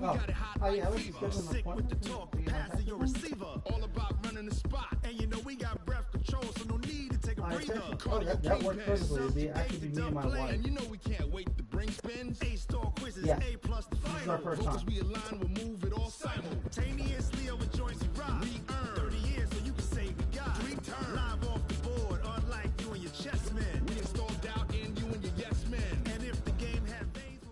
Oh, yeah, I was just getting an appointment. Passing your receiver, all about running the spot. And you know we got breath control, so no need to take a breather. That worked perfectly. It'd be actually me and my wife. And you know we can't wait to bring spins. A-star quizzes, Yeah. A+ the final. This is our first time. We align, we'll move it all simultaneously over joints and rock. We earn 30 years, so you can say we got 3 turns. Live off the board, unlike you and your chess men. We install doubt in you and your yes men. And if the game had veins,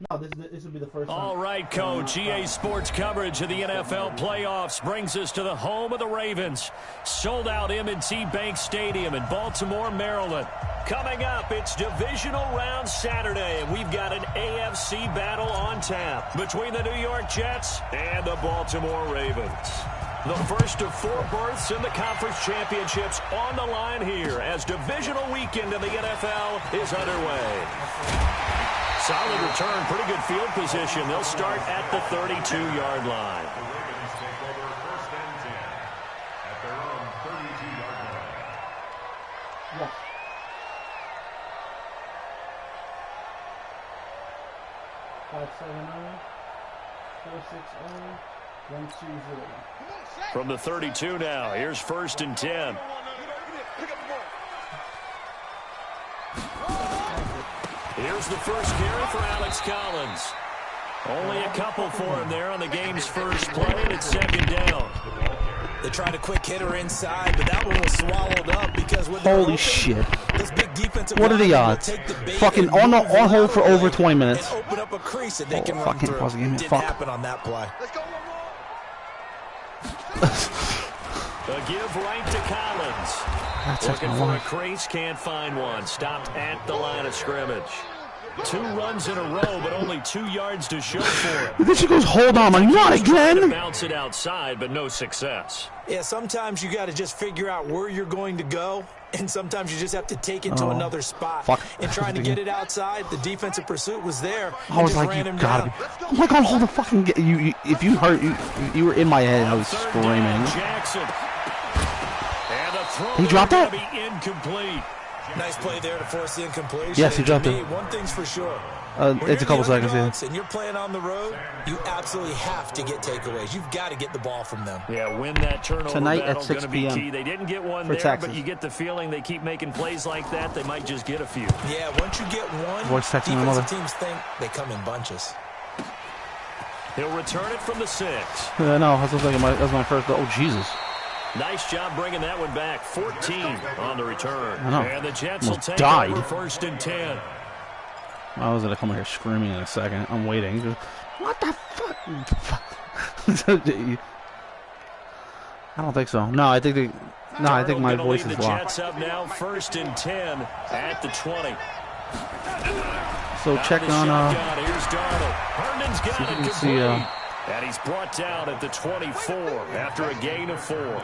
No, this will be the first time. All right, Coach. EA Sports coverage of the NFL playoffs brings us to the home of the Ravens. Sold out M&T Bank Stadium in Baltimore, Maryland. Coming up, it's divisional round Saturday, and we've got an AFC battle on tap between the New York Jets and the Baltimore Ravens. The first of 4 berths in the conference championships on the line here as divisional weekend in the NFL is underway. Solid return, pretty good field position. They'll start at the 32-yard line. Yeah. Five, 7, 4, 6, 1, 2, 0. From the 32 now, here's 1st and 10. Here's the first carry for Alex Collins. Only a couple for him there on the game's first play, and it's 2nd down. They tried a quick hitter inside, but that one was swallowed up because with holy shit. This big defensive what are the odds? Fucking on hold for over 20 minutes. And open up a crease that they can run fucking through. pause the game. Didn't Fuck. happen on that play. A give right to Collins. That's Looking for a crease, can't find one. Stopped at the line of scrimmage. 2 runs in a row, but only 2 yards to show for it. Then she goes, hold on, I'm not again. Bounce it outside, but no success. Yeah, sometimes you got to just figure out where you're going to go, and sometimes you just have to take it to another spot. Fuck. And trying to get it outside, the defensive pursuit was there. I was like, you gotta be. Oh my god, hold the fucking. You if you hurt, you were in my head. I was screaming. Jackson. And the throw He dropped that? be incomplete. Nice play there to force the incompletion. Yes, he dropped it. One thing's for sure. It's a couple seconds, yeah. And you're playing on the road, you absolutely have to get takeaways. You've got to get the ball from them. Yeah, win that turnover Tonight at battle's 6 going to be p.m. key. They didn't get one for there, Texas. but you get the feeling they keep making plays like that. They might just get a few. Yeah, once you get one, Voice texting my mother. defensive teams think they come in bunches. He'll return it from the 6. No, that was like that was my first. Oh Jesus! Nice job bringing that one back. 14 on the return. I know. And the Jets will take died. over 1st and 10. I was gonna come here screaming in a second. I'm waiting. Just, what the fuck? I don't think so. No, I think I think my voice is the locked. Jets up now, 1st and 10 at the 20. So check on Here's Darnold. Herndon's got it complete. see, and he's brought down at the 24 after a gain of 4.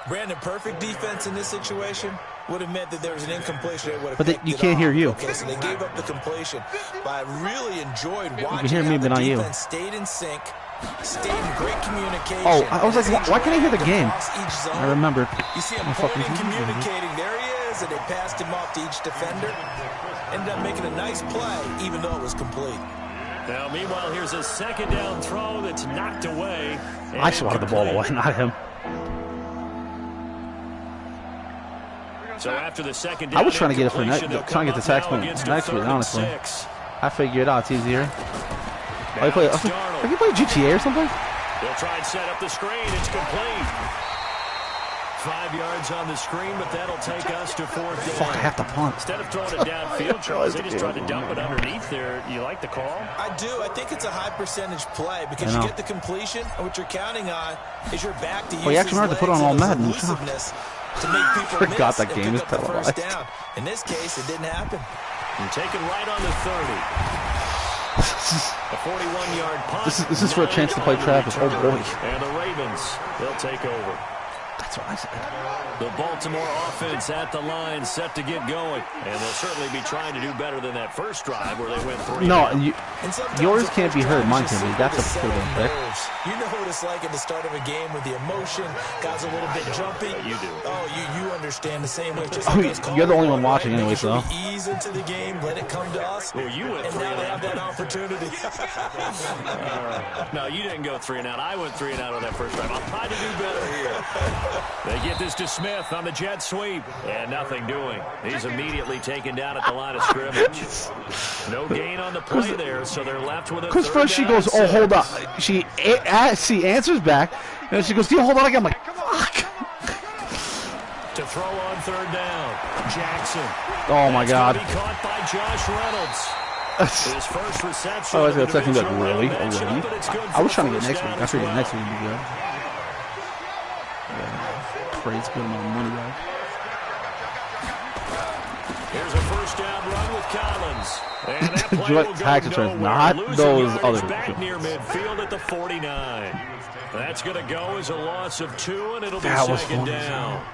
Brandon, perfect defense in this situation would have meant that there was an incompletion. But you can't hear you. Okay, so they gave up the completion. But I really enjoyed watching you can hear me, how but the not you. defense stayed in sync, stayed in great communication. Oh, I was like, why can't I hear the game? Across each zone. I remembered. You see him My fucking pointing, TV. communicating. There he is, and they passed him off to each defender. Ended up making a nice play, even though it was complete. Now, meanwhile, here's a 2nd down throw that's knocked away. I swatted the ball away, not him. So after the 2nd down, I was trying to get it for incompletion, next, trying to get the they'll tax come up point now against next a week, 3rd and honestly. 6. I figured it out. It's easier. I can you play GTA or something? They'll try and set up the screen. It's complete. 5 yards on the screen, but that'll take us to 4th down. Fuck, I have to punt. Instead of throwing it downfield, Charles, they just tried to dump it underneath there. You like the call? I do. I think it's a high percentage play because you get the completion, and what you're counting on is your back to use you actually have to put on all Madden. elusiveness to make people Forgot miss that and game pick is up the televised. first down. In this case, it didn't happen. And taken right on the 30. A 41-yard punt. This is for a chance to play Travis. Oh boy. And the Ravens, they'll take over. That's what I said. The Baltimore offense at the line, set to get going. And they'll certainly be trying to do better than that first drive where they went 3. No, yours can't be heard. Mine can be. That's a proven pick. You know what it's like at the start of a game with the emotion. Guys a little bit jumpy. You do. Oh, you understand the same way. Just You're the only one watching anyway, so. Ease into the game, let it come to us. Well, you went and 3 now they have that and opportunity. No, you didn't go 3 and out. I went 3 and out on that first drive. I'll try to do better here. They get this to Smith on the jet sweep. And nothing doing. He's immediately taken down at the line of scrimmage. No gain on the play there, so they're left with a Because first she goes, oh, hold on. She answers back, and she goes, hold on again. I'm like, fuck. To throw on 3rd down. Jackson. Oh, my God. Be caught by Josh Reynolds. His first reception. I was expecting that really. I was trying to get next week. That's really next week would be good. Yeah. Crazy good amount of money, guys. Here's a first down run with Collins. And that play will go tax returns, nowhere. not Losing those yardage other back people. near midfield at the 49. That's going to go as a loss of 2, and it'll be That was second funny. down.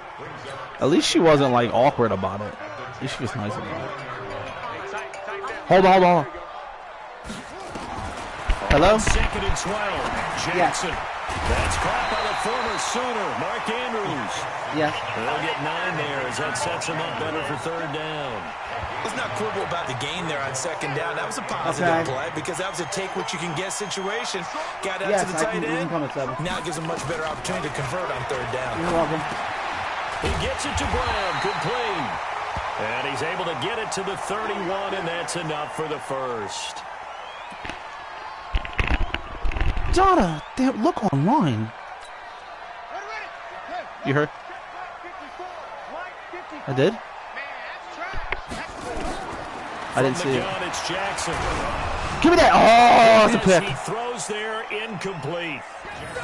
At least she wasn't like awkward about it. At least she was nice about it. Hold on. Hello? 2nd and 12. Jackson. That's caught by the former Sooner, Mark Andrews. Yeah. They'll get 9 there as that sets them up better for 3rd down. Let's not quibble about the gain there on 2nd down. That was a positive play because that was a take-what-you-can-get situation. Got out to the tight end. Now it gives them much better opportunity to convert on 3rd down. You're welcome. He gets it to Brown. Good play. And he's able to get it to the 31, and that's enough for the first. Donna, look online. You heard? I did? I didn't see it. It's Jackson. Give me that. Oh, it's a pick. He throws there, incomplete.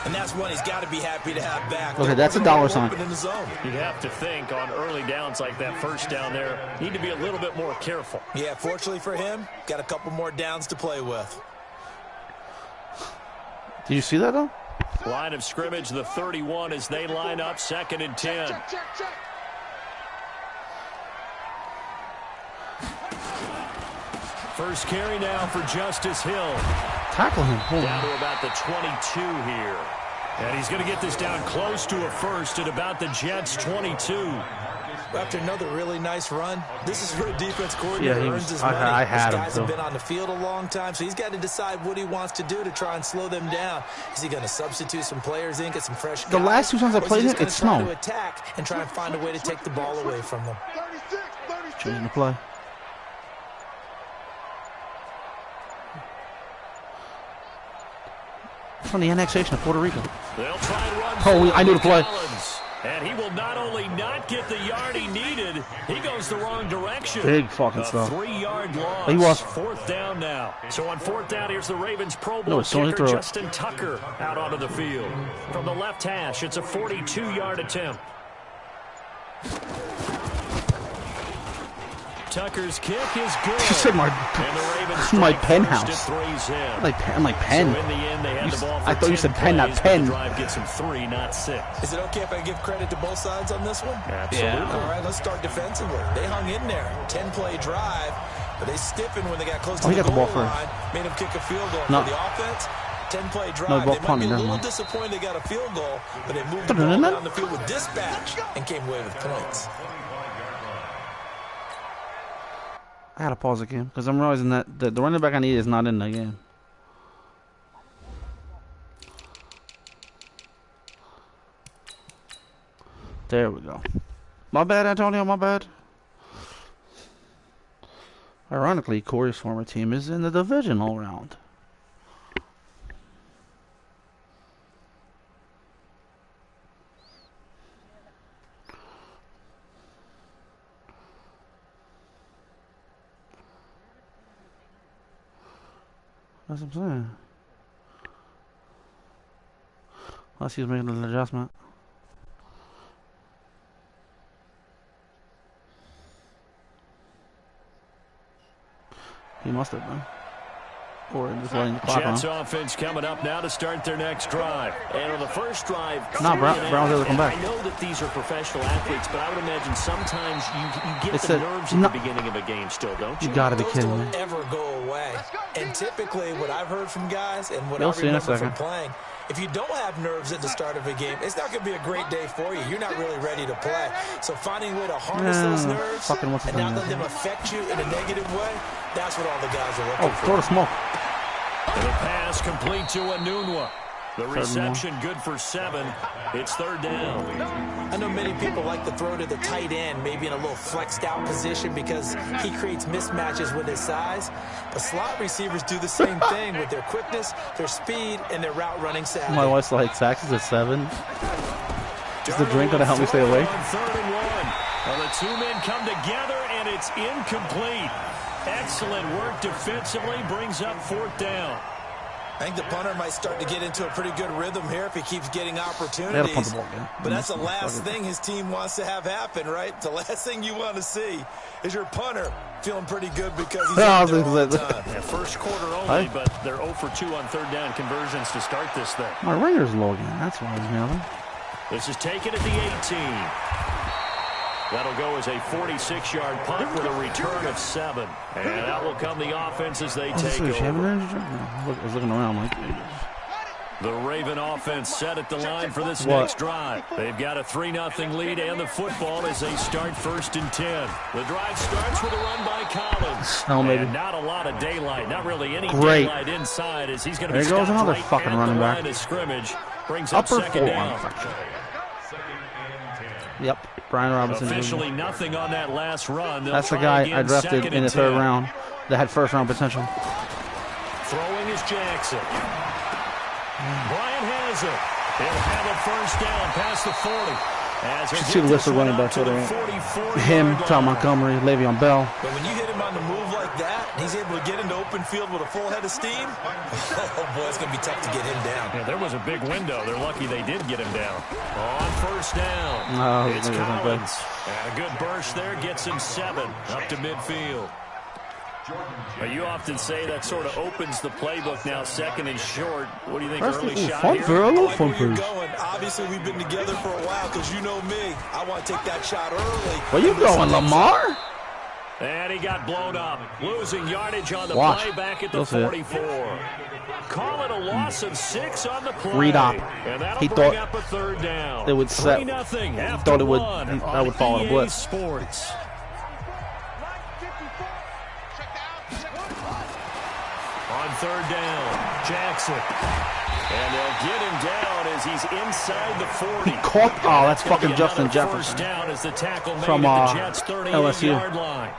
And that's one he's got to be happy to have back. Okay, that's a dollar sign. In the zone. You'd have to think on early downs like that first down there, need to be a little bit more careful. Yeah, fortunately for him, got a couple more downs to play with. Did you see that, though? Line of scrimmage, the 31 as they line up 2nd and 10. Check. First carry now for Justice Hill. Tackle him. Hold Down on. to about the 22 here. And he's going to get this down close to a first at about the Jets' 22. After another really nice run, this is where a defense coordinator Yeah, earns his money. I had These him, guys so. have been on the field a long time, so he's got to decide what he wants to do to try and slow them down. Is he going to substitute some players in, get some fresh guys? The last 2 times I Or is played he it, just it gonna try snowed. to attack and try and find a way to take the ball away from them. Changing the play. From the annexation of Puerto Rico. They'll try and run. Oh, I knew the play. Collins. And he will not only not get the yard he needed, he goes the wrong direction. Big fucking stuff. 3-yard loss. He was. 4th down now. So on 4th down, here's the Ravens Pro Bowl No, it's only kicker throw it. Justin Tucker out onto the field. From the left hash, it's a 42-yard attempt. Tucker's kick is good. You said And the Ravens my strike penthouse. first at 3's in. I'm like pen. So in the end, they had the ball for I thought you 10 said pen, not plays, but pen. The drive gets them 3, not 6. Is it okay if I give credit to both sides on this one? Absolutely. Yeah. All right, let's start defensively. They hung in there. 10-play drive, but they stiffened when they got close to he Oh, the got the goal ball first. line. Made them kick a field goal. No. For the offense, 10-play drive. No, ball They might punting, be a never little mind. disappointed they got a field goal, but they moved the ball down the field with dispatch and came away with points. I gotta pause the game because I'm realizing that the running back I need is not in the game. There we go. My bad, Antonio, my bad. Ironically, Corey's former team is in the divisional round. That's what I'm saying. Unless he was making an adjustment. He must have been. Or just letting the clock Jets on. offense coming up now to start their next drive. And on the first drive, No, Brown's able to come back. I know that these are professional athletes, but I would imagine sometimes you get It's the a- nerves at the beginning of a game still, don't you? You gotta be Those kidding me. don't ever go away. And typically, what I've heard from guys and what You'll I see in a remember from second. playing, if you don't have nerves at the start of a game, it's not going to be a great day for you. You're not really ready to play. So finding a way to harness those nerves fucking what's his and not name let is. them affect you in a negative way, that's what all the guys are Oh, looking for. throw the smoke. And the pass complete to Anunua. The reception good for 7. It's 3rd down. I know many people like to throw to the tight end, maybe in a little flexed out position because he creates mismatches with his size. But slot receivers do the same thing with their quickness, their speed, and their route running savvy. My wife's like, Saxon's at 7. Is the drink going to help me stay awake? 3rd and 1. Well, the two men come together, and it's incomplete. Excellent work defensively, brings up 4th down. I think the punter might start to get into a pretty good rhythm here if he keeps getting opportunities. Punt the ball again. But that's the last thing his team wants to have happen, right? The last thing you want to see is your punter feeling pretty good because he's out there all the time. Yeah, first quarter only, but they're 0 for 2 on 3rd down conversions to start this thing. My ringer's low again. That's why he's yelling. This is taken at the 18. That'll go as a 46-yard punt with a return of 7. And that will come the offense as they take over. I was looking around like... The Raven offense set at the line for this next drive. They've got a 3-0 lead, and the football as they start 1st and 10. The drive starts with a run by Collins. And not a lot of daylight, not really any daylight inside as he's going to be stopped another right fucking at running the back. line of scrimmage. Brings up 2nd down. Yep. Brian Robinson. Officially nothing on that last run. That's the guy I drafted in the 3rd round that had 1st round potential. Throwing is Jackson. Bryant has it. He'll have a 1st down past the 40. You should see the list of running backs over there. Him, Tom Montgomery, Le'Veon Bell. But when you hit him on the move like that, he's able to get into open field with a full head of steam. Oh, boy, it's going to be tough to get him down. Yeah, there was a big window. They're lucky they did get him down. On 1st down, it's Collins. And a good burst there gets him 7 up to midfield. You often say that sort of opens the playbook now, 2nd and short. What do you think, early shot here? I like where you're going. Obviously, we've been together for a while because you know me. I want to take that shot early. Where you going, Lamar? And he got blown up. Losing yardage on the play back at the 44. Call it a loss of 6 on the play. Read up. He thought up a 3rd down. It would set. He thought it would. That would follow a blitz. Sports. On 3rd down, Jackson. And they'll get him down as he's inside the 40. He caught. Oh, that's fucking Justin Jefferson. 1st down as the tackle made from at the Jets' 38-yard LSU. line.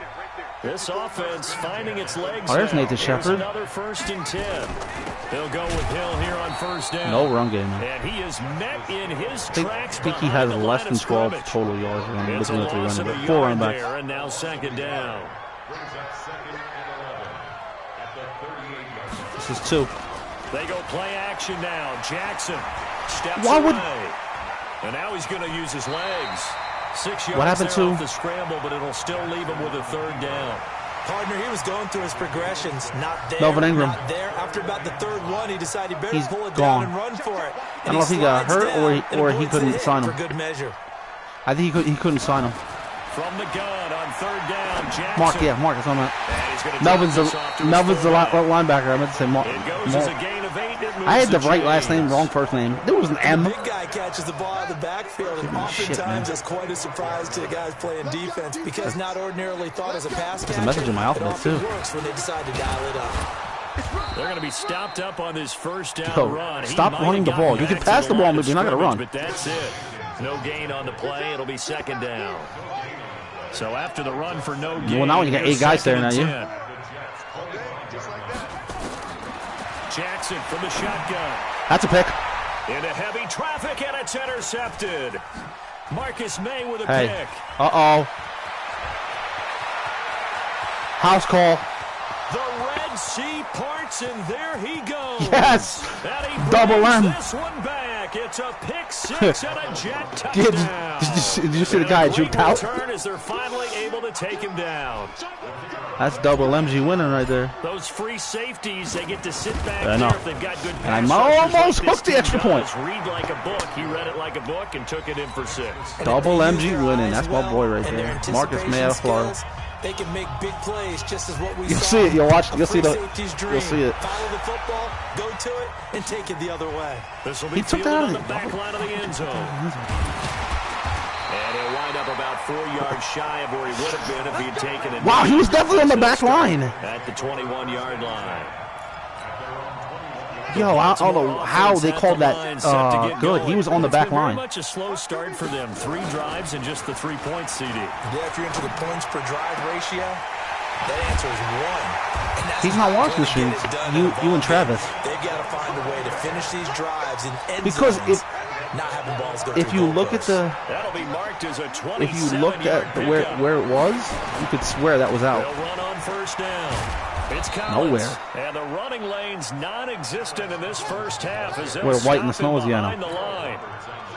This offense finding its legs. Oh, there's Nathan Shepard. Another 1st and 10. They'll go with Hill here on 1st down. No run game, man. And he is met in his tracks. I think he has less than 12 total yards. It's a loss of a 4 running yard backs. there, and now 2nd down. This is 2. They go play action now. Jackson steps away. And now he's going to use his legs. 6 yards what happened to off the scramble, but it'll still leave him with a 3rd down. Partner, he was going through his progressions. Not there, Melvin Ingram. not there. After about the 3rd one, he decided he better He's pull it gone. down and run for it. I don't know if he got hurt or he couldn't sign him. For good measure. I think he couldn't sign him. From the gun on 3rd down, Jackson. Mark is on that. Melvin's the linebacker. I meant to say Mark. It goes as a gain of 8. I had the right last name, wrong first name. There was an M. The big guy catches the ball out of the backfield, and oftentimes it's quite a surprise to guys playing defense because not ordinarily thought as a pass catcher. There's a message in my alphabet, too. It works when they decide to dial it up. They're going to be stopped up on this 1st down run. Stop running the ball. You can pass the ball, but you're not going to run. But that's it. No gain on the play. It'll be 2nd down. So after the run for no gain. Well, now you got 8 guys there now, you. Jackson from the shotgun. That's a pick. Into heavy traffic, and it's intercepted. Marcus May with a pick. Uh-oh. House call. The Red Sea parts, and there he goes. Yes. And he Double M. this one back. It's a pick 6 and a Jet touchdown. Did you see the guy juked out? Turn as they're finally able to take him down. That's double MG winning right there. Those free safeties, they get to sit back there if they've got good pass. And I almost hooked the extra point. Read like a book. He read it like a book and took it in for 6. Double MG winning. That's my boy right there. Marcus May out of Florida. They can make big plays just as what we You'll saw. see it. You'll watch. You'll see You'll see it. Follow the football, go to it, and take it the other way. This will be fielded on the back line of the end zone. And he'll wind up about 4 yards shy of where he would have been if he had taken it. Wow, he was definitely on the back line. At the 21-yard line. Yo, I don't know how they called that good. He was on the back line. Very much a slow start for them. 3 drives and just the 3 points, CD. Yeah, if you're into the points per drive ratio, that answer is 1. And that's He's not watching the streets. You and Travis. They've got to find a way to finish these drives in end because zones, not having balls go if you look at the, that'll be marked as a if you looked at where it was, you could swear that was out. They'll run on first down. It's Collins. Nowhere. And the running lane's non-existent in this first half as where White in the snow is, yeah. The line.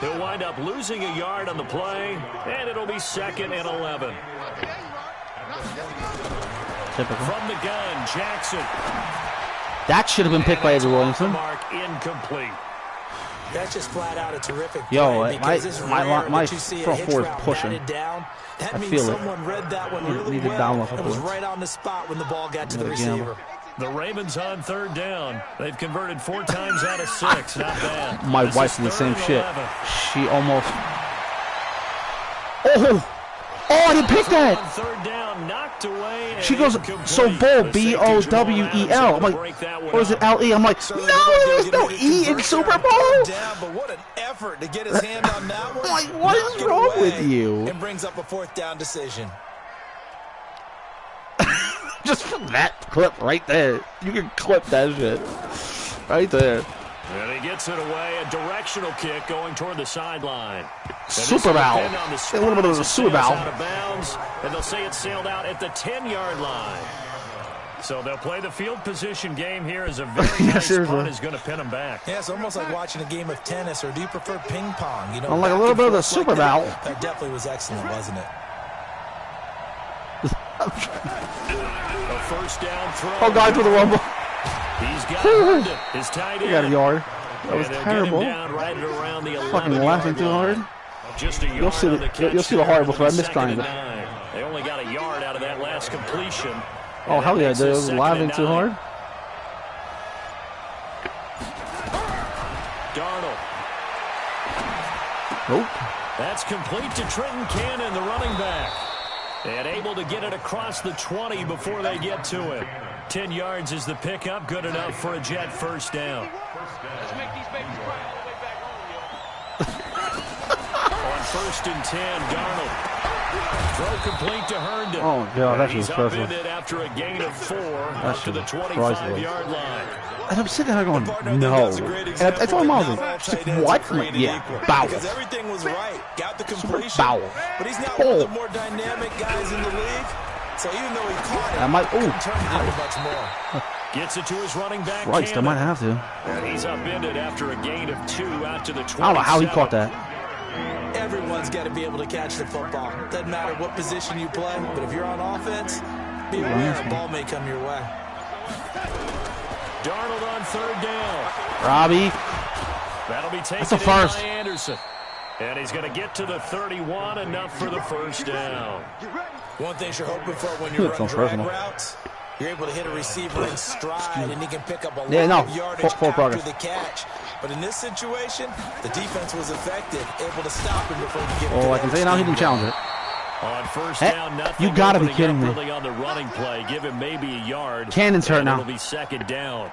He'll wind up losing a yard on the play, and it'll be 2nd and 11. Typical. From the gun, Jackson. That should have been picked by Eddie Williamson. Mark incomplete. That's just flat out a terrific Yo, play my front 4 is pushing. I feel it. Read that one really well. It was right on the spot when the ball got to the receiver. The Ravens on 3rd down. They've converted 4 times out of 6. Not bad. My wife's in the same shit. She almost. Oh, I didn't pick that. 3rd down, knocked away. She goes, so bowl, B-O-W-E-L. I'm like, or is it L-E? I'm like, no, there's no E in Super Bowl. But what an effort to get his hand on that one. I'm like, what is wrong with you? And brings up a 4th down decision. Just from that clip right there. You can clip that shit. Right there. And he gets it away. A directional kick going toward the sideline. Super bowl. A little bit of a super bowl. Out of bounds, and they'll say it sailed out at the 10-yard line. So they'll play the field position game here as a very nice punt is going to pin them back. Yeah, it's almost like watching a game of tennis, or do you prefer ping pong? You know, I'm like a little bit of a super bowl. That definitely was excellent, wasn't it? A 1st down throw. Oh, God, for the rumble. He's got his tight end. He got a yard. That was terrible. Right around the fucking laughing too hard. Just a yard you'll see the horrible before I miss triangle. They only got a yard out of that last completion. Oh, hell yeah, they was laughing too hard. Darnold. Nope. That's complete to Trenton Cannon, the running back. And able to get it across the 20 before they get to it. 10 yards is the pickup, good enough for a Jet 1st down. Let's make these babies cry all the way back home, yo. On 1st and 10, Darnold. Throw complete to Herndon. Oh, God, that was perfect. He's upended after a gain of 4 up to the 25-yard line. And I'm sitting there going, no. And I told him I was like, what? I'm like, yeah, bow. Because everything was right. Got the completion. Bow. But he's not one of the more dynamic guys in the league. So even though he caught it, I might, turn it into much more. Gets it to his running back. Christ, I might have to. And he's upended after a gain of 2 out to the 27. I don't know how he caught that. Everyone's got to be able to catch the football. Doesn't matter what position you play, but if you're on offense, be aware a ball may come your way. Darnold on 3rd down. Robbie. That'll be taken That's a first. by Anderson. And he's going to get to the 31, enough for the 1st down. One thing you're hoping for when you're running drag routes, you're able to hit a receiver in stride, and he can pick up a lot of yardage after the catch. But in this situation, the defense was effective, able to stop him before he could get Oh, I can say now he didn't challenge it. On 1st down, nothing. You gotta be kidding me. Really on the running play, give him maybe a yard. Cannon's hurt now. It'll be 2nd down.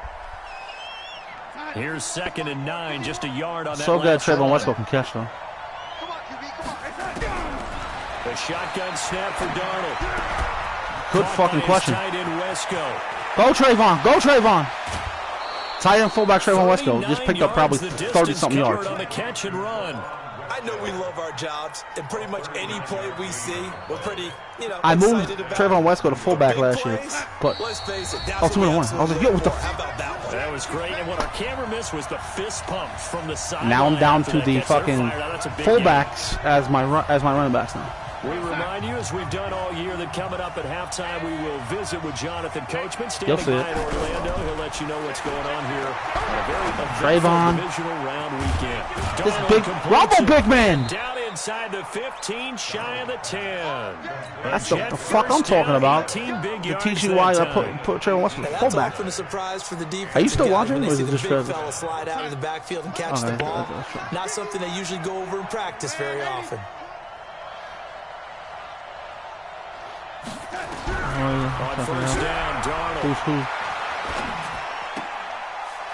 Here's 2nd and 9, just a yard on that. So good, Trayvon Westbrook can catch though. The shotgun snap for Darnold. Good fucking question. Tight end Wesco. Go Trayvon, go Trayvon. Tight end fullback Trayvon Wesco just picked up probably 30-something yards. On the catch and run. I know we love our jobs, and pretty much any play we see, we're pretty, I moved Trayvon Wesco to fullback last year, but let's face it, 2-1. I was like, yo, what the? That was great, and what our camera missed was the fist pumps from the side. Now I'm down to the fucking fullbacks as my running backs now. We remind you, as we've done all year, that coming up at halftime, we will visit with Jonathan Coachman, standing by in Orlando. He'll let you know what's going on here on a very eventful divisional round weekend. This big rumble big man. Down inside the 15, shy of the 10. That's the fuck I'm talking about. To teach you why I put Trayvon Westbrook fullback. Are you still watching, or is it just because? Slide out of the backfield and catch the ball. Not something they usually go over in practice very often. On 1st down, Darnold.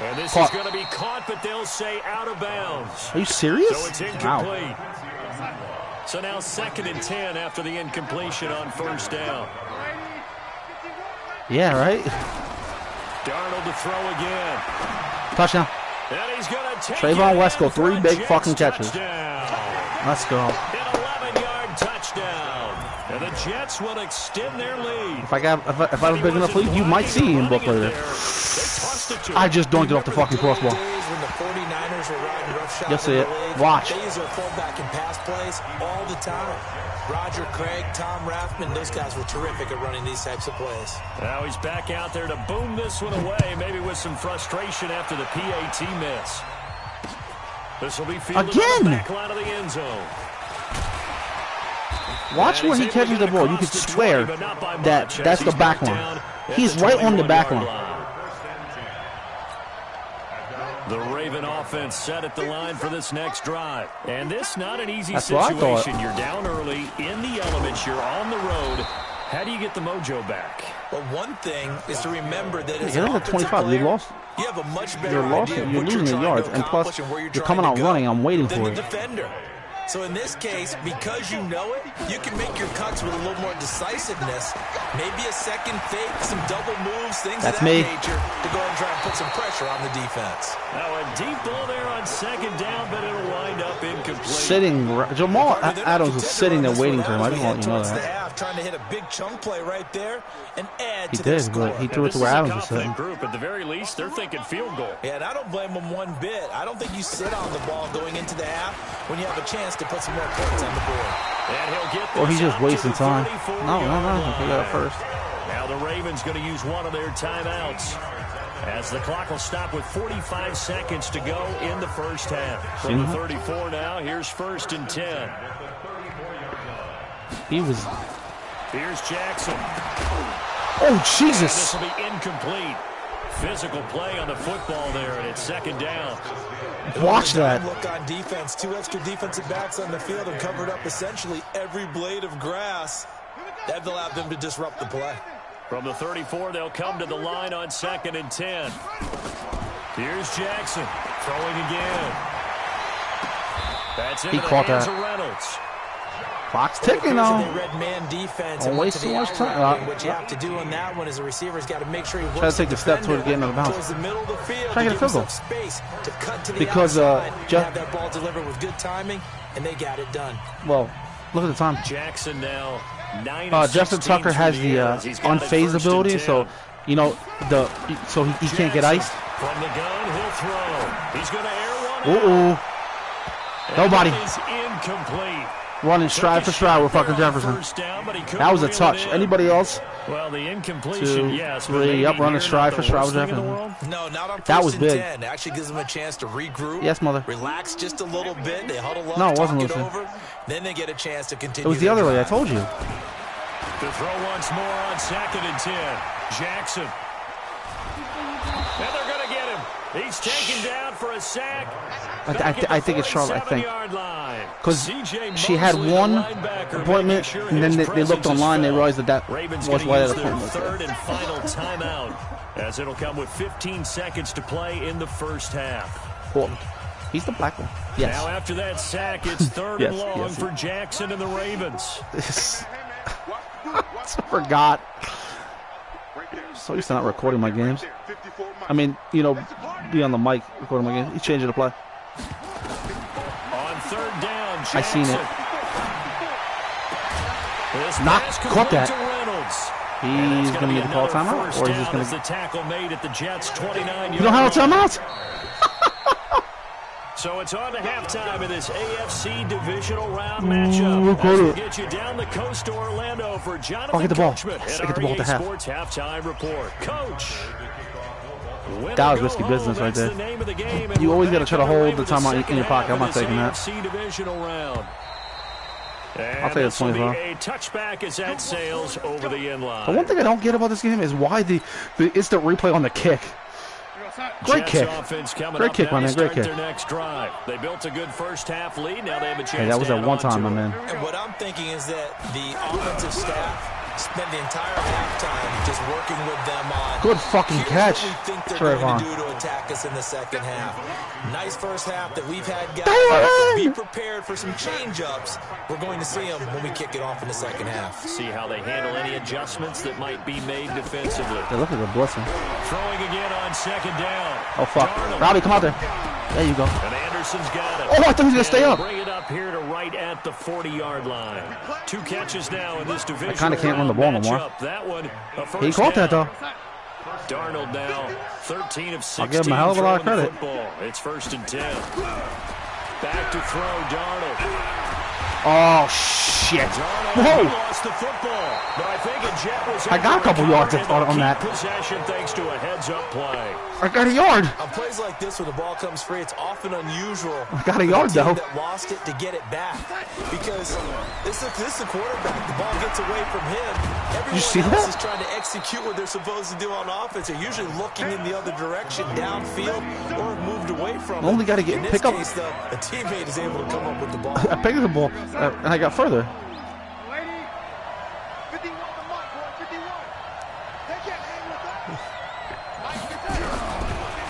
And this Caught. is going to be caught, but they'll say out of bounds. Are you serious? So it's incomplete. So now 2nd and 10 after the incompletion on 1st down. Yeah, right? Darnold to throw again. Touchdown. And he's going to take Trayvon it Wesco, in for 3 a big Jets fucking catches. touchdown. Let's go. An 11-yard touchdown. And the Jets will extend their lead. If I was big enough lead, you might see him book later. I just dunked it off the fucking crossbar. You'll see it. Watch. They use their fullback in pass plays all the time. Roger Craig, Tom Rathman, those guys were terrific at running these types of plays. Now he's back out there to boom this one away, maybe with some frustration after the PAT miss. This will be fielded on the back line of the end zone. Watch when he catches the ball. You can swear that that's the back line. He's right on the back line. The Raven offense set at the line for this next drive. And this not an easy That's what I thought. situation. You're down early, in the elements, you're on the road. How do you get the mojo back? Well, one thing is to remember that as You're an at 25. player, You lost. you have a much better You're lost. idea of You're what losing you're your yards, trying to and plus accomplish and where you're coming out running. I'm waiting than for the it. defender. So in this case, because you know it, you can make your cuts with a little more decisiveness. Maybe a second fake, some double moves, things of that nature to go and try and put some pressure on the defense. Now a deep ball there on 2nd down, but it'll wind up incomplete. Sitting. Jamal Adams was sitting there waiting for him. I didn't want you to know that. Trying to hit a big chunk play right there and add to He did, but he threw it to where Adams was sitting. Group, at the very least, they're thinking field goal. Yeah, and I don't blame them one bit. I don't think you sit on the ball going into the half when you have a chance to put some more points on the board. And he'll get this Or he's just wasting time. No. He got it first. Now the Ravens going to use one of their timeouts as the clock will stop with 45 seconds to go in the first half. From the 34 now, here's 1st and 10. He was... Here's Jackson. Oh, Jesus. This will be incomplete. Physical play on the football there, and it's 2nd down. Watch that. Look on defense. 2 extra defensive backs on the field and covered up essentially every blade of grass. That allowed them to disrupt the play. From the 34, they'll come to the line on 2nd and 10. Here's Jackson throwing again. That's into the hands of Reynolds. Clock's ticking now. Red man defense. Don't waste too much time. What you have to do on that one is the receiver's got to make sure he works. Try to take the step towards getting out of bounds. Try to get a field goal. Because have that ball delivered with good timing, and they got it done. Well, look at the time. Jackson now 9 Justin Tucker has the unfazed ability, so you know so he can't get iced. From the gun, he'll throw. He's going to air one. Nobody. Is incomplete. Running stride for stride with fucking Jefferson. That was a touch. Anybody else? Well, the incompletion, 2, yes. 3, up, running stride for stride with Jefferson. No, not on that was big. 10. It actually gives them a chance to regroup. Yes, mother. Relax just a little bit. They huddle up, no, it wasn't talk Lucy. it over. Then they get a chance to continue. It was the other way. I told you. To throw once more on 2nd and 10. Jackson. And they're going to get him. He's taken down for a sack. I think it's Charlotte, I think. Because she had one appointment, and then they looked online, they realized that was why that appointment was there. 3rd and final timeout, as it'll come with 15 seconds to play in the first half. Portland. He's the black one. Yes. Now after that sack, it's 3rd and long for Jackson and the Ravens. I forgot. So used to not recording my games. I mean, you know, be on the mic recording my games. He's changing the play. On 3rd down, Jackson. I seen it. Caught that. He's going to get the call timeout, or he's just going to. The tackle made at the Jets 29. You don't have a timeout? So it's on to halftime of this AFC divisional round matchup. We'll get you down the coast to Orlando for Jonathan I'll get the ball. Coachman I get the ball at the half. Sports halftime report. Coach. That was risky business right there. You always got to try to hold the timeout in your pocket. I'm not taking that. I'll take it 25. A touchback as that sails over the end line. The one thing I don't get about this game is why the instant replay on the kick. Great kick. Great kick, my man. Great kick. Their next drive. They built a good first half lead. Now they have a chance. Hey, that was that one time, my man. And what I'm thinking is that the offensive staff spent the entire halftime just working with them on good fucking catch. What we think they're going to do to attack us in the second half. Nice first half that we've had, guys. Be prepared for some change-ups. We're going to see them when we kick it off in the second half. See how they handle any adjustments that might be made defensively. They look like a blessing. Throwing again on second down. Oh, fuck. Robbie, come out there. There you go. And Anderson's got it. Oh, I thought he was going to stay up. Bring it up here to right at the 40-yard line. 2 catches now in this division. I kind of can't run the ball no more. That one, a first He caught that, though. Darnold now 13 of 16. I'll give him a hell of a lot of credit. It's 1st and 10. Back to throw, Darnold. Oh, shit. Whoa. He lost the football, but I think a Jet was I got a couple yards on that. Possession thanks to a heads-up play. I got a yard. On plays like this, when the ball comes free, it's often unusual. I got a yard, though. That lost it to get it back, because this is the quarterback. The ball gets away from him. Everyone else is trying to execute what they're supposed to do on offense. They're usually looking in the other direction, downfield, or have moved away from it. Only got to get pick up. In this case, though, a teammate is able to come up with the ball. I picked up the ball, and I got further.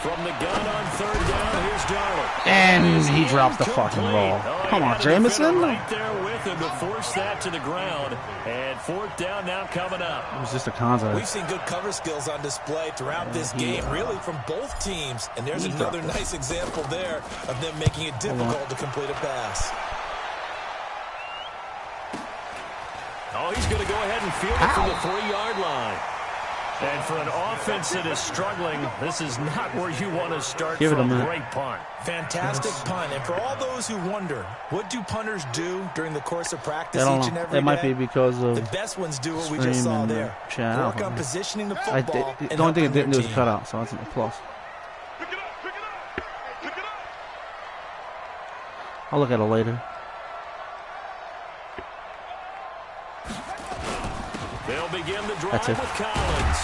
From the gun on 3rd down, here's Darnold. And he drops the fucking ball. Come on, Jameson. Right there with him to force that to the ground. And 4th down now coming up. It was just a concept. We've seen good cover skills on display throughout this game, really from both teams. And there's another nice example there of them making it difficult to complete a pass. Oh, he's going to go ahead and field it from the 3-yard line. And for an offense that is struggling, this is not where you want to start from. Great punt. Fantastic punt. And for all those who wonder, what do punters do during the course of practice each and every day? It might be because of the best ones do what we just saw there. Work on positioning the football. The only thing it didn't do was cut out, so that's a plus. I'll look at it later. They'll begin the drive with Collins.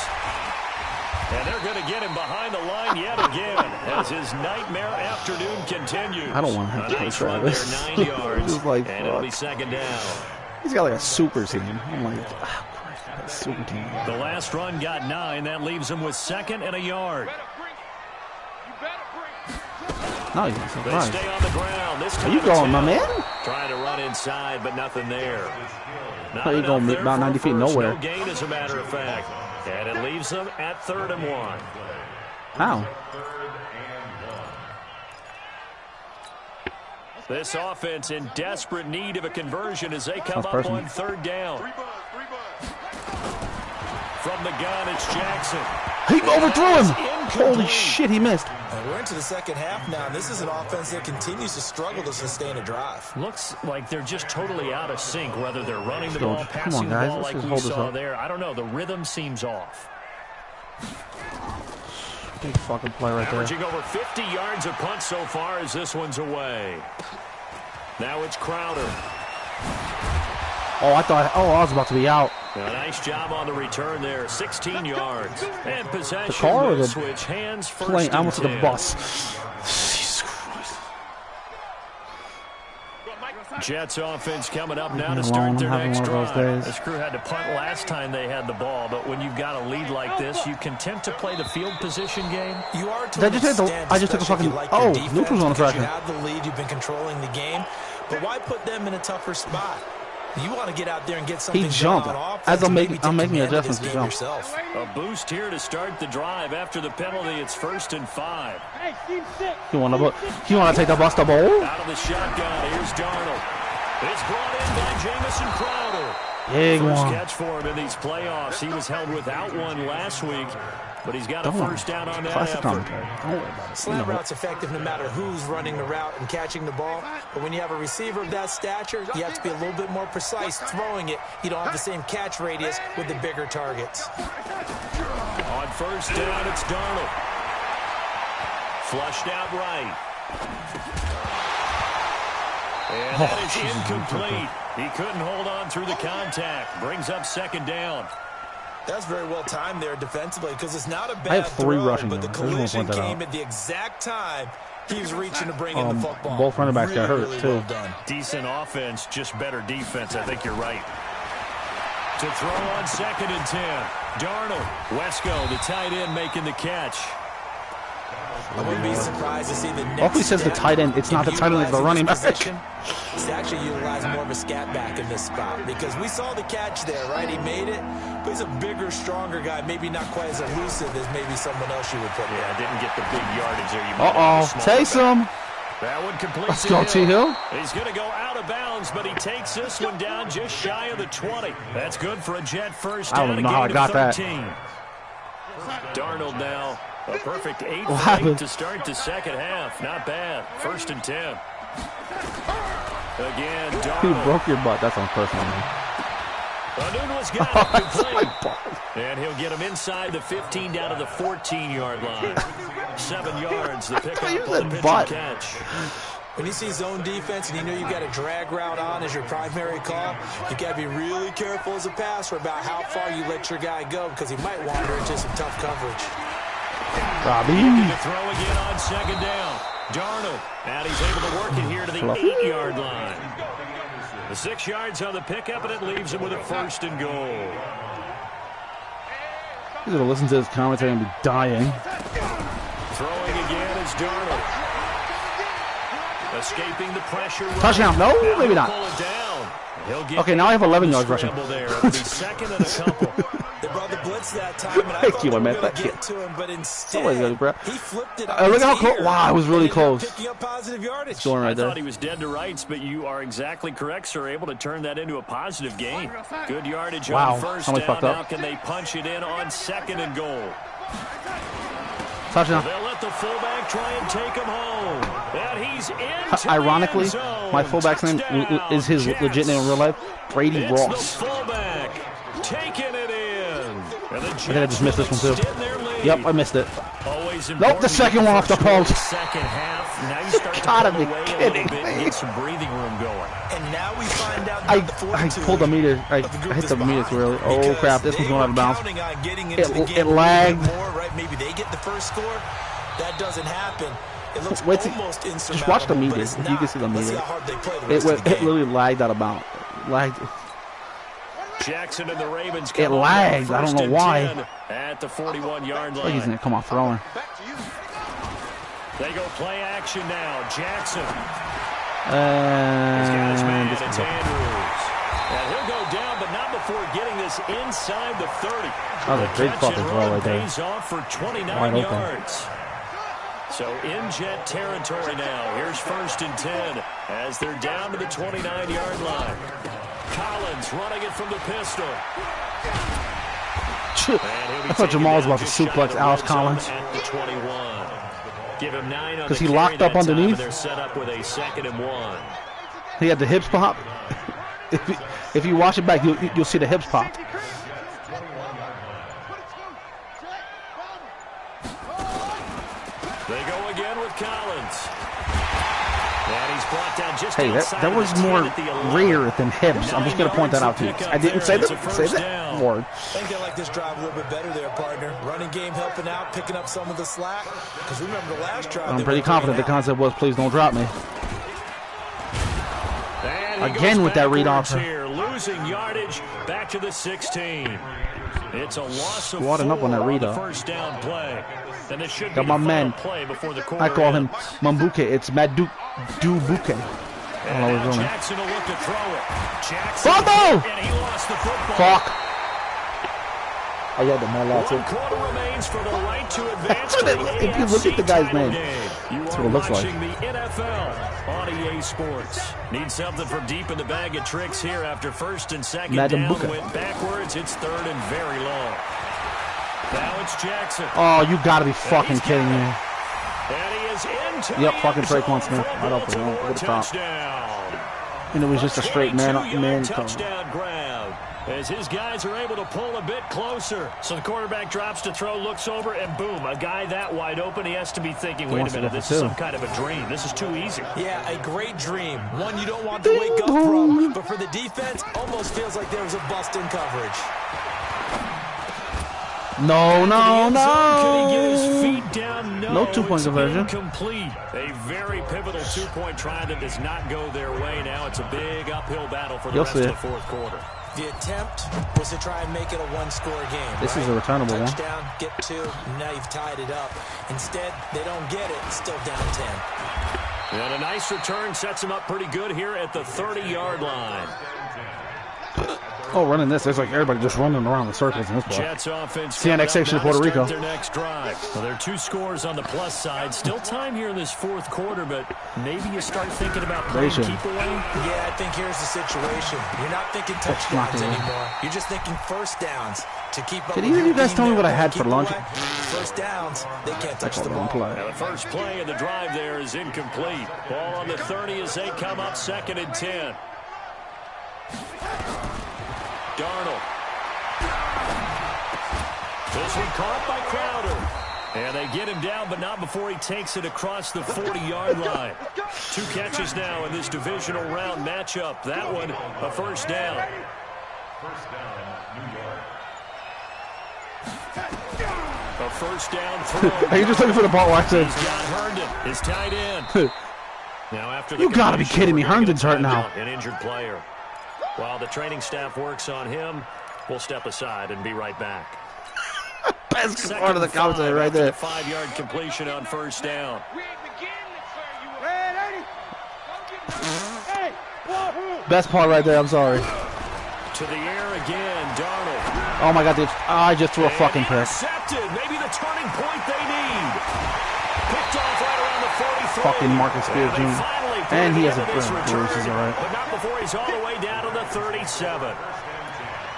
And they're going to get him behind the line yet again as his nightmare afternoon continues. I don't want to have to play Travis. 9 yards, like, and it'll be 2nd down. He's got like a super team. I'm like, oh, Christ, a super team. The last run got 9. That leaves him with 2nd and a yard. No, he's not surprised. They stay on the ground. This time Are you going, my man? Trying to run inside, but nothing there. How you going about 90 feet nowhere? No gain, as a matter of fact. And it leaves them at 3rd and 1. How? This offense in desperate need of a conversion as they come up on 3rd down. From the gun, it's Jackson. He overthrew him. Holy shit, he missed. And we're into the second half now, and this is an offense that continues to struggle to sustain a drive. Looks like they're just totally out of sync, whether they're running the ball, passing the ball like we saw there. I don't know. The rhythm seems off. Big fucking play right there. Averaging over 50 yards a punt so far as this one's away. Now it's Crowder. Oh, I was about to be out. A nice job on the return there. 16 yards. And possession. The car or the switch hands first plane? I almost and hit the 10. bus. Jesus Christ. Jets offense coming up now to start their next drive. This crew had to punt last time they had the ball, but when you've got a lead like this, you can tend to play the field position game. You are to an extent, I just took a fucking neutral's on the track. You have the lead, you've been controlling the game, but why put them in a tougher spot? You want to get out there and get something done on offense. As I'm making adjustments to jump. A boost here to start the drive after the penalty. It's 1st and 5. You want to take the bus to bowl? Out of the shotgun, here's Darnold. It's brought in by Jamison Crowder. Big First one. catch for him in these playoffs. He was held without one last week, but he's got a first down on that effort. Don't worry about it. Slant route's effective no matter who's running the route and catching the ball, but when you have a receiver of that stature, you have to be a little bit more precise throwing it. You don't have the same catch radius with the bigger targets. On 1st down, it's Darnold. Flushed out right. And that is incomplete. He couldn't hold on through the contact. Brings up 2nd down. That's very well timed there defensively because it's not a bad I have 3 throw, rushing but the yards. I just collision want to point came that at the exact time he was reaching to bring in the football. Both running backs got hurt, really too. Well done. Decent offense, just better defense. I think you're right. To throw on 2nd and 10. Darnold. Wesco, the tight end, making the catch. I wouldn't be surprised to see the next Hopefully says the tight end. It's not the tight end, it's the running back. He's actually utilizing more of a scat back in this spot because we saw the catch there, right? He made it, but he's a bigger, stronger guy. Maybe not quite as elusive as maybe someone else you would put there. Yeah, didn't get the big yardage there. Taysom. That one completes. Let's go, T-Hill. He's going to go out of bounds, but he takes this one down just shy of the 20. That's good for a Jet first down. I don't know how I got that. Darnold now. A perfect 8 for 8 to start the second half. Not bad. 1st and 10. Again, Darnold. You broke your butt. That's on personal, man. Anunwa's got it complete. And he'll get him inside the 15 down to the 14-yard line. 7 yards, the pickup on the pitch and catch. When you see zone defense and you know you've got a drag route on as your primary call, you got to be really careful as a passer about how far you let your guy go because he might wander into some tough coverage. Robbie. Looking to throw again on 2nd down. Darnold. And he's able to work it here to the 8-yard line. The 6 yards on the pickup, and it leaves him with a 1st and goal. He's going to listen to his commentary and be dying. Throwing again is Darnold. Escaping the pressure. Touchdown. No, maybe not. Pull it down. Okay, now I have 11 yards rushing. There. It'll be 2nd and a couple. They brought the blitz that time, and I Thank thought you, they I were meant going to that get to him, but instead, he flipped it look at how close. Wow, it was really close. Picking up positive yardage. Going right there. I thought he was dead to rights, but you are exactly correct, sir. Able to turn that into a positive gain. Good yardage on 1st down. Now can they punch it in on 2nd and goal? Touchdown. They'll let the fullback try and take him home. And he's into Ironically, the end zone. my fullback's name is his legit name in real life, Brady Ross. The fullback taking it in. And the I think I just missed this one too. Yep, I missed it. Nope, the second one off the post. Second half. Now you start to Gotta pull be away kidding a little bit and get some breathing room going. And now we find out I pulled the meter. I hit the meter too early. Oh crap! This one's going out of bounds. It lagged. Maybe they get the first score. That doesn't happen. It looks almost insurmountable. Just watch the meter. You can see the meter. It literally lagged out of bounds. Lagged. Jackson and the Ravens. It lagged. I don't know why. At the 41-yard line. He's gonna come off throwing. They go play action now. Jackson. He's got his man. It's Andrews. And he'll go down, but not before getting this inside the 30. That was a big fucking throw right there. Pays off for 29 yards. So in Jet territory now. Here's 1st and 10 as they're down to the 29-yard line. Collins running it from the pistol. I thought Jamal was about to suplex Alex Collins. At the 21. Give him 9 on because he locked up underneath. They're set up with a 2nd and 1. He had the hips pop. If you watch it back, you'll see the hips pop. They go again with Collins. And he's brought down just that was more rear than hips. I'm just going to point that out to you. I didn't say that word. I think they like this drive a little bit better there, partner. Running game helping out, picking up some of the slack. Because remember the last drive. I'm pretty confident the concept was, please don't drop me. Again with that read option. Losing yardage back to the 16. It's a loss of 4 up on that read the first down play. And it should got be my man. Play before the I call him Mambuke. It's Madubuke. Jackson will look to throw it. Jackson and he lost the football. Fuck. I yelled at my lot too. 1 quarter remains for the right to advance. If you look at the guy's name, that's what it looks like. The NFL on EA Sports. Need something from deep in the bag of tricks here after 1st and 2nd down. Went backwards. It's 3rd and very long. Now it's Jackson. Oh, you gotta be fucking kidding me. And he is into fucking Traquan Smith. Right off the top. And it was just a straight man touchdown grab. As his guys are able to pull a bit closer. So the quarterback drops to throw, looks over, and boom, a guy that wide open, he has to be thinking, wait a minute, this is some kind of a dream. This is too easy. Yeah, a great dream. One you don't want to wake up from. But for the defense, almost feels like there was a bust in coverage. No. Can he get his feet down? No 2-point conversion. Complete. A very pivotal 2-point try that does not go their way. Now it's a big uphill battle for the rest of the 4th quarter. The attempt was to try and make it a one-score game. This is a returnable one. Touchdown, get 2, now you've tied it up. Instead, they don't get it, still down 10. And a nice return sets him up pretty good here at the 30-yard line. Oh, running this. There's like everybody just running around in circles in this play. Jets offense. See annexation of Puerto Rico. Their next drive. Well, there are 2 scores on the plus side. Still time here in this 4th quarter, but maybe you start thinking about playing keep away. Yeah, I think here's the situation. You're not thinking touchdowns anymore. You're just thinking first downs to keep up. Did either of you guys tell me what I had for lunch? First downs, they can't touch the ball. Now, the first play of the drive there is incomplete. Ball on the 30 as they come up 2nd and 10. Darnold. This one caught by Crowder. And they get him down, but not before he takes it across the 40-yard line. 2 catches now in this divisional round matchup. That one, a first down. A first down throw. Are you just looking for the ball? Watch this. He's got Herndon, his tight end. Now after you got to be kidding me. Herndon's hurt now. An injured player. While the training staff works on him, we'll step aside and be right back. Best part of the commentary right there. 5-yard completion on first down. Best part right there. I'm sorry. To the air again, Darnold. Oh my God! I just threw a fucking pick. Intercepted. Maybe the turning point they need. Picked off right around the 43. Fucking Marcus Spears Jr. And he has a bruises, all right. But not before he's all the way down to the 37.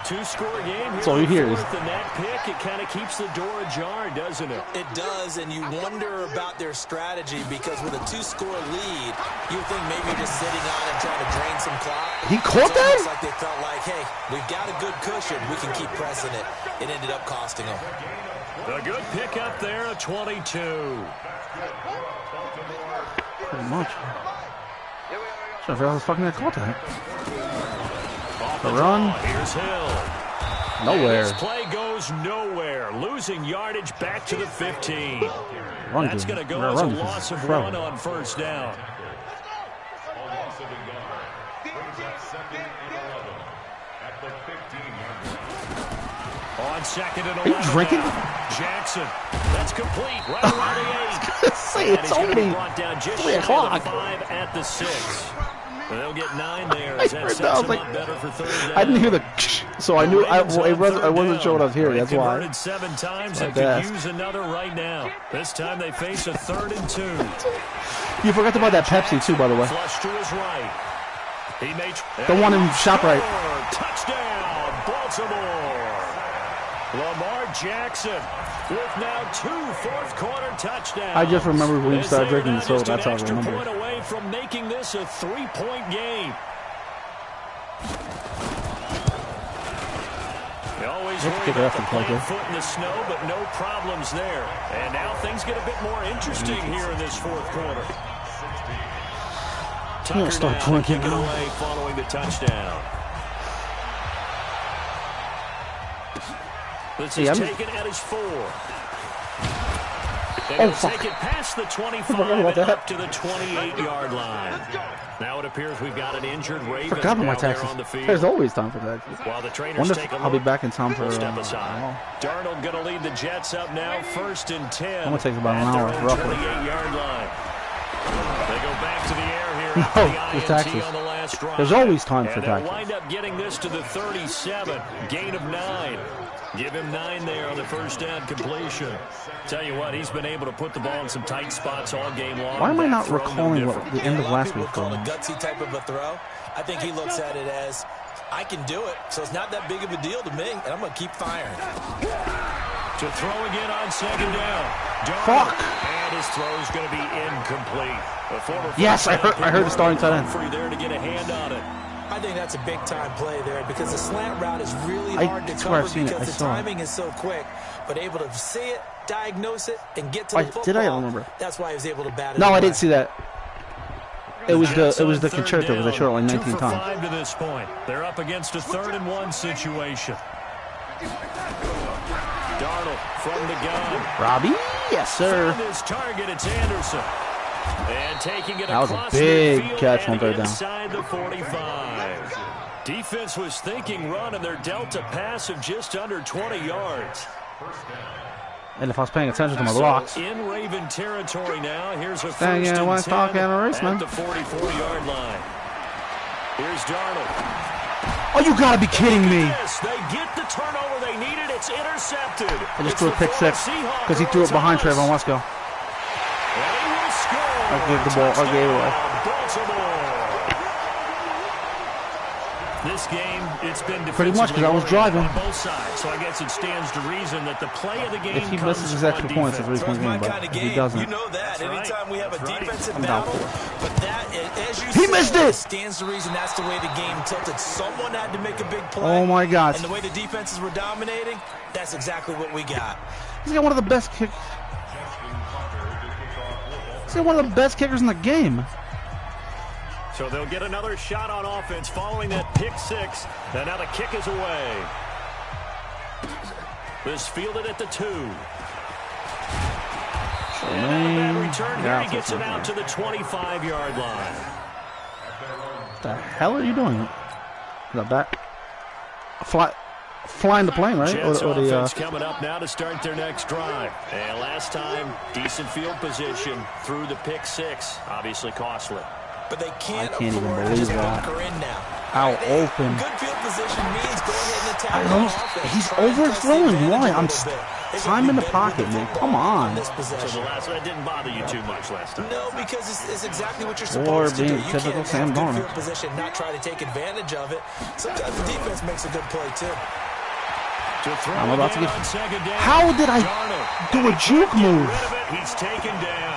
2-score game. That's all you hear is the net pick. It kind of keeps the door ajar, doesn't it? It does, and you wonder about their strategy because with a 2-score lead, you think maybe you're just sitting on and trying to drain some clock. He caught that? It's like they felt like, hey, we've got a good cushion. We can keep pressing it. It ended up costing them. A good pick up there, a 22. Pretty much. I forgot I was fucking caught that. The run. Here's Hill. Nowhere. This play goes nowhere. Losing yardage back to the 15. That's going to go as a loss of 1 on first down. On 2nd and 11. Are you drinking? Jackson. That's complete. Right around the 8. Say it's only 3 o'clock. 5 at the 6. They'll get 9 there. As that sets them up better for third down. I didn't hear the so I knew I wasn't sure what I was hearing. That's why. Converted 7 times. They could use another right now. This time they face a 3rd and 2. You forgot to buy that Pepsi too, by the way. Flush to his right. He made the one in ShopRite. Touchdown, Baltimore. Lamar Jackson with now 2 fourth-quarter touchdowns. I just remember when we started drinking the soda. That's how I remember. Point away from making this a 3-point game. You always worry about the plant foot in the snow, but no problems there. And now things get a bit more interesting here in this 4th quarter. Tucker start now drinking kicking away following the touchdown. This is taken at his 4. They'll take it past the 25 and up to the 28-yard line. Now it appears we've got an injured Raven forgot about my taxes. on the field. There's always time for taxes. While the trainers Wonder take if a I'll be back in time for step aside. Darnold going to lead the Jets up now, 1st and 10. I'm going to take about an hour, roughly. 28-yard line. They go back to the air here. No, the taxes. On the last drive. There's always time for and taxes. They'll wind up getting this to the 37. Gain of 9. Give him 9 there on the first down completion. Tell you what, he's been able to put the ball in some tight spots all game long. Why am I not recalling what the end of last week call a gutsy type of a throw? I think he looks at it as, I can do it, so it's not that big of a deal to me, and I'm going to keep firing. To throw again on 2nd down. Fuck! And his throw is going to be incomplete. Yes, I heard the starting tight end. Free there to get a hand on it. I think that's a big-time play there because the slant route is really hard to cover because the timing is so quick. But able to see it, diagnose it, and get to the football. Did I remember? That's why he was able to bat it. No, I didn't see that. It was the concerto because I showed it like 19 2 for times. 5 to this point. They're up against a 3rd and 1 situation. Darnold from the gun. Robbie? Yes, sir. Found his target, it's Anderson. And taking it that was a big catch on 3rd down. Inside the 45. Defense was thinking run, and they're dealt a pass of just under 20 yards. And if I was paying attention to my blocks. So in Raven territory now. Here's a Dang, first yeah, and 10 man. at the 44-yard line. Here's Darnold. Oh, you gotta be kidding me. They get the turnover they needed. It's intercepted. I just threw a pick six because he threw it behind Trayvon. Let's go. I gave the ball. I gave it away. This game, it's been pretty much because I was driving. On both sides, so I guess it stands to reason that the play of the game. If he misses his extra points, it's a 3-point game. But if he doesn't, you know that. Anytime we have a defensive I'm battle, doubtful. but that, as you He missed it. Stands to reason that's the way the game tilted. Someone had to make a big play. Oh my God! And the way the defenses were dominating, that's exactly what we got. He's got one of the best kickers. He's got one of the best kickers in the game. So they'll get another shot on offense following that pick six. And now the kick is away. This fielded at the 2. And return here, he gets it out to the 25-yard line. What the hell are you doing? Is that back? Flying the plane, right? Jets offense coming up now to start their next drive. And last time, decent field position through the pick six. Obviously costly. But they can't even believe that. Now. How open. Good field position means go ahead and attack. He's overthrowing. Why? I'm in the pocket, man. Come on. So the last that didn't bother you too much last time. No, because it's exactly what you're supposed to do. You typical can't Sam have Darnold. good field position, not try to take advantage of it. Sometimes the defense makes a good play too. I'm about to get. How did I do a juke move? He's taken down.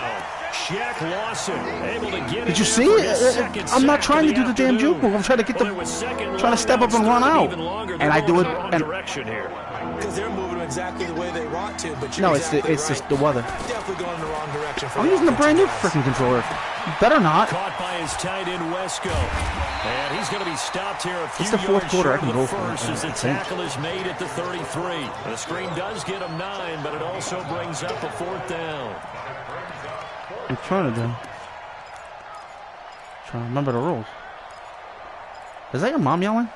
Shaq Lawson able to get. Did you see it? I'm not trying to do the damn juke move. I'm trying to get trying to step up and run out, and I do it. And because they're moving exactly the way they want to, but no, it's just the weather. Definitely going in the wrong direction. I'm using a brand new freaking controller. Better not. Caught by his tight end Wesco, and he's going to be stopped here a few it's the fourth quarter. I can go for it. As the tackle is made at the 33. The screen does get him 9, but it also brings up a 4th down. I'm trying to remember the rules. Is that your mom yelling?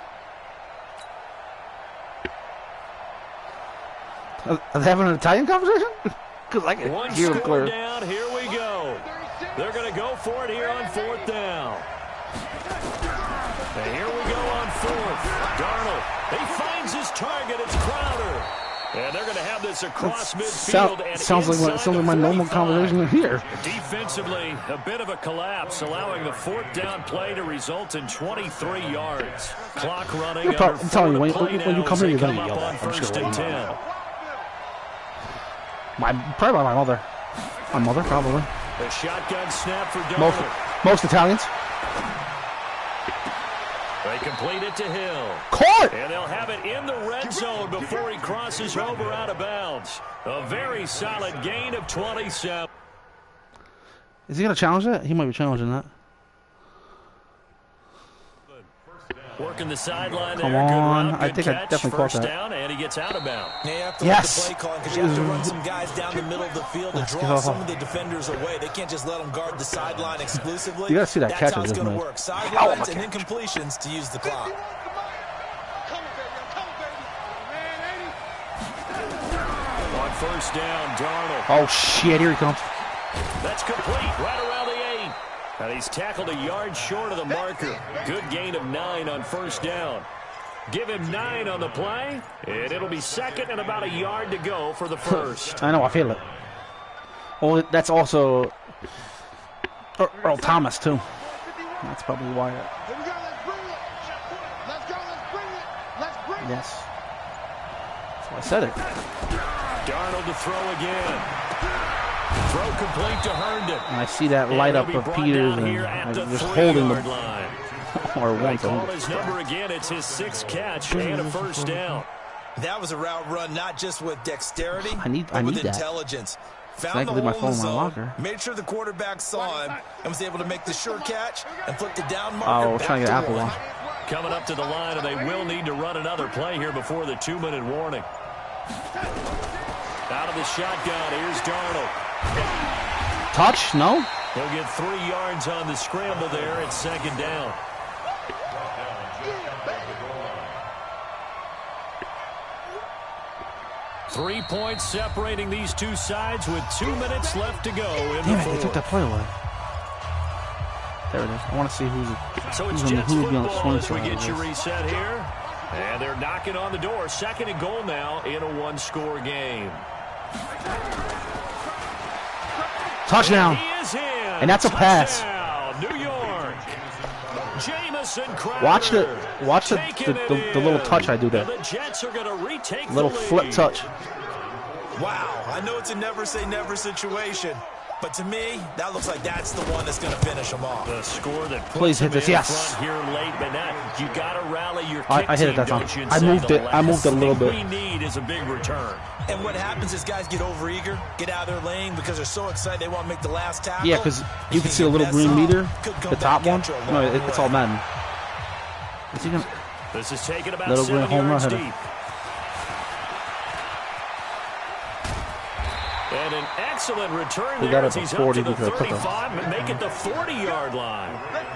Are they having an Italian conversation? Because I can hear them clear. Down, here we go. They're going to go for it here on 4th down. And here we go on 4th. Darnold, he finds his target. It's Crowder. And they're going to have this across midfield. Sounds like my normal conversation here. Defensively, a bit of a collapse, allowing the 4th down play to result in 23 yards. Clock running. I'm telling you, when you come here, you're going to yell on 1st and 10. Probably my mother. My mother, probably. A shotgun snap for Darnold. Most Italians. They complete it to Hill. Caught! And they'll have it in the red zone before he crosses over out of bounds. A very solid gain of 27. Is he going to challenge that? He might be challenging that. Working the sideline there. Come on. I think I definitely caught that. Down, and he gets out of bounds. Now you have to look at the play calling because you have to run some guys down the middle of the field to draw some of the defenders away. They can't just let them guard the sideline exclusively. You got to see that That's catch. How it's going to work. Sidelines and incompletions to use the clock. On 1st down, Darnold. Oh, shit. Here he comes. That's complete. Right around the 8. And he's tackled a yard short of the marker. Good gain of 9 on 1st down. Give him 9 on the play, and it'll be 2nd and about a yard to go for the 1st. I know, I feel it. Well, that's also Earl Thomas, too. That's probably why. Yes. That's why I said it. Darnold to throw again. Throw complete to Herndon. And I see that light up of Peters and just holding the line. or one thing. Call his number again. It's his 6th catch and a 1st down. That was a route run not just with dexterity, but with that. intelligence. Found I the can leave my hole phone in the in my zone, locker. made sure the quarterback saw him, and was able to make the sure catch and flip the down marker. Oh, we're trying to get Apple on. Coming up to the line, and they will need to run another play here before the 2-minute warning. Out of the shotgun, here's Darnold. Touch? No? He'll get 3 yards on the scramble there at 2nd down. 3 points separating these two sides with 2 minutes left to go in the Damn it, fourth. they took that play away. There it is. I want to see who's So it's on the Jets who would be on the football swing as we side get of you this. reset here. And they're knocking on the door. 2nd and goal now in a one-score game. Touchdown. He is in. And that's a pass. Touchdown, New York. Jamison Crowder. Watch the little touch I do there. And the Jets are going to retake Little the lead. flip touch. Wow, I know it's a never say never situation, but to me, that looks like that's the one that's going to finish them off. The score that puts Please hit them this, in yes. front here late, but now you got to rally your kick I hit it team, that time. don't you, and I say moved the it. I moved it a last little thing bit. we need is a big return. And what happens is guys get overeager, get out of their lane because they're so excited they want to make the last tackle. Yeah, because you can see a little green meter, the top one. No, it's all Madden. Is he gonna? This is taken about Little green 7 home run yards hitter. deep. And an excellent return We there got as it he's for 40 up to the because I took 35 and make it the 40-yard line.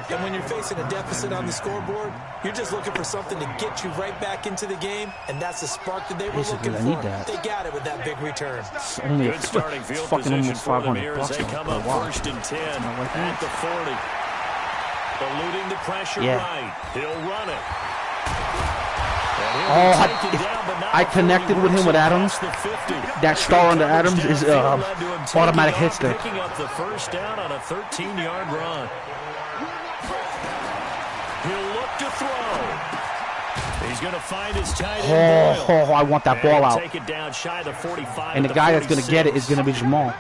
And when you're facing a deficit on the scoreboard, you're just looking for something to get you right back into the game, and that's the spark that they were Basically, looking I for. need that. They got it with that big return. It's only Good starting it's field fucking position almost for them 500 here as bucks. they come up Wow. 1st and 10 like at the 40. Eluding the pressure Yeah. right. He'll run it. Oh, I connected with him with Adams. That star under Adams is automatic hit stick. Picking up the first down on a 13-yard run. He'll look to throw. He's going to find his tight end. Oh, I want that ball out. Take it down shy of the 45. And the guy that's going to get it is going to be Jamal.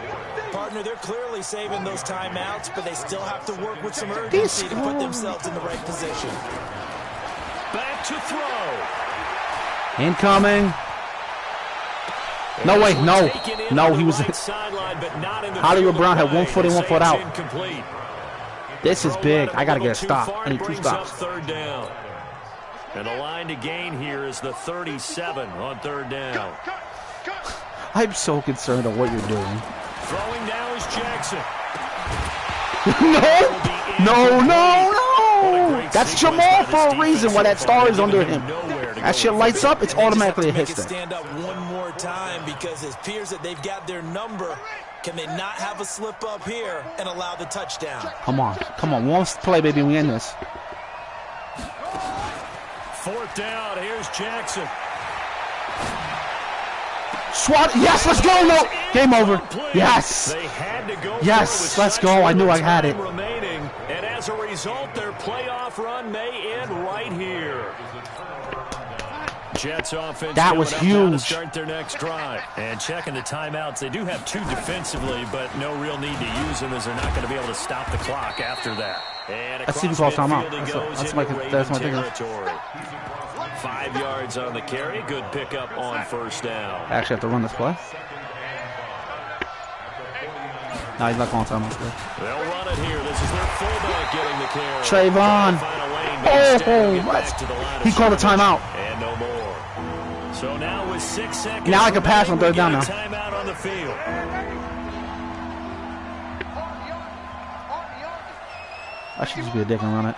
Partner, they're clearly saving those timeouts, but they still have to work with some urgency to put themselves in the right position. Back to throw. Incoming. No, wait, no. No, he was... Hollywood Brown had 1 foot in, 1 foot out. This is big. I got to get a stop. I need 2 stops. Third down. And the line to gain here is the 37 on 3rd down. I'm so concerned of what you're doing. Throwing now is Jackson. No. That's Jamal for a reason why that star is under him. That shit lights up, it's automatically a hit stick. Stand up one more time because it appears that they've got their number. Can they not have a slip up here and allow the touchdown? Come on. One play, baby, we end this. 4th down, here's Jackson. Swat. Yes, let's go. No. Game over. Yes. They had to go. Yes, let's go. I knew I had it. Remaining, and as a result, their playoff run may end right here. Jets offense. That was huge. To start their next drive. And checking the timeouts, they do have 2 defensively, but no real need to use them as they're not going to be able to stop the clock after that. And Let's see who's all timeout. That's my territory. 5 yards on the carry. Good pickup on 1st down. I actually have to run this play. No, he's not going timeout. They'll run it here. This is their fullback getting the carry. Trayvon. He called a timeout. And no more. So now with 6 seconds. Now I can pass on 3rd down now. Timeout on the field. I should just be a dick and run it.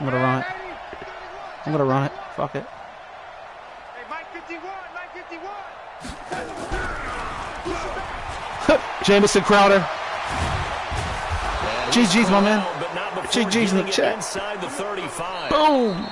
I'm gonna run it. I'm gonna run it. Fuck it. Jamison Crowder. GG's, my man. GG's in the chat. Inside the 35. Boom.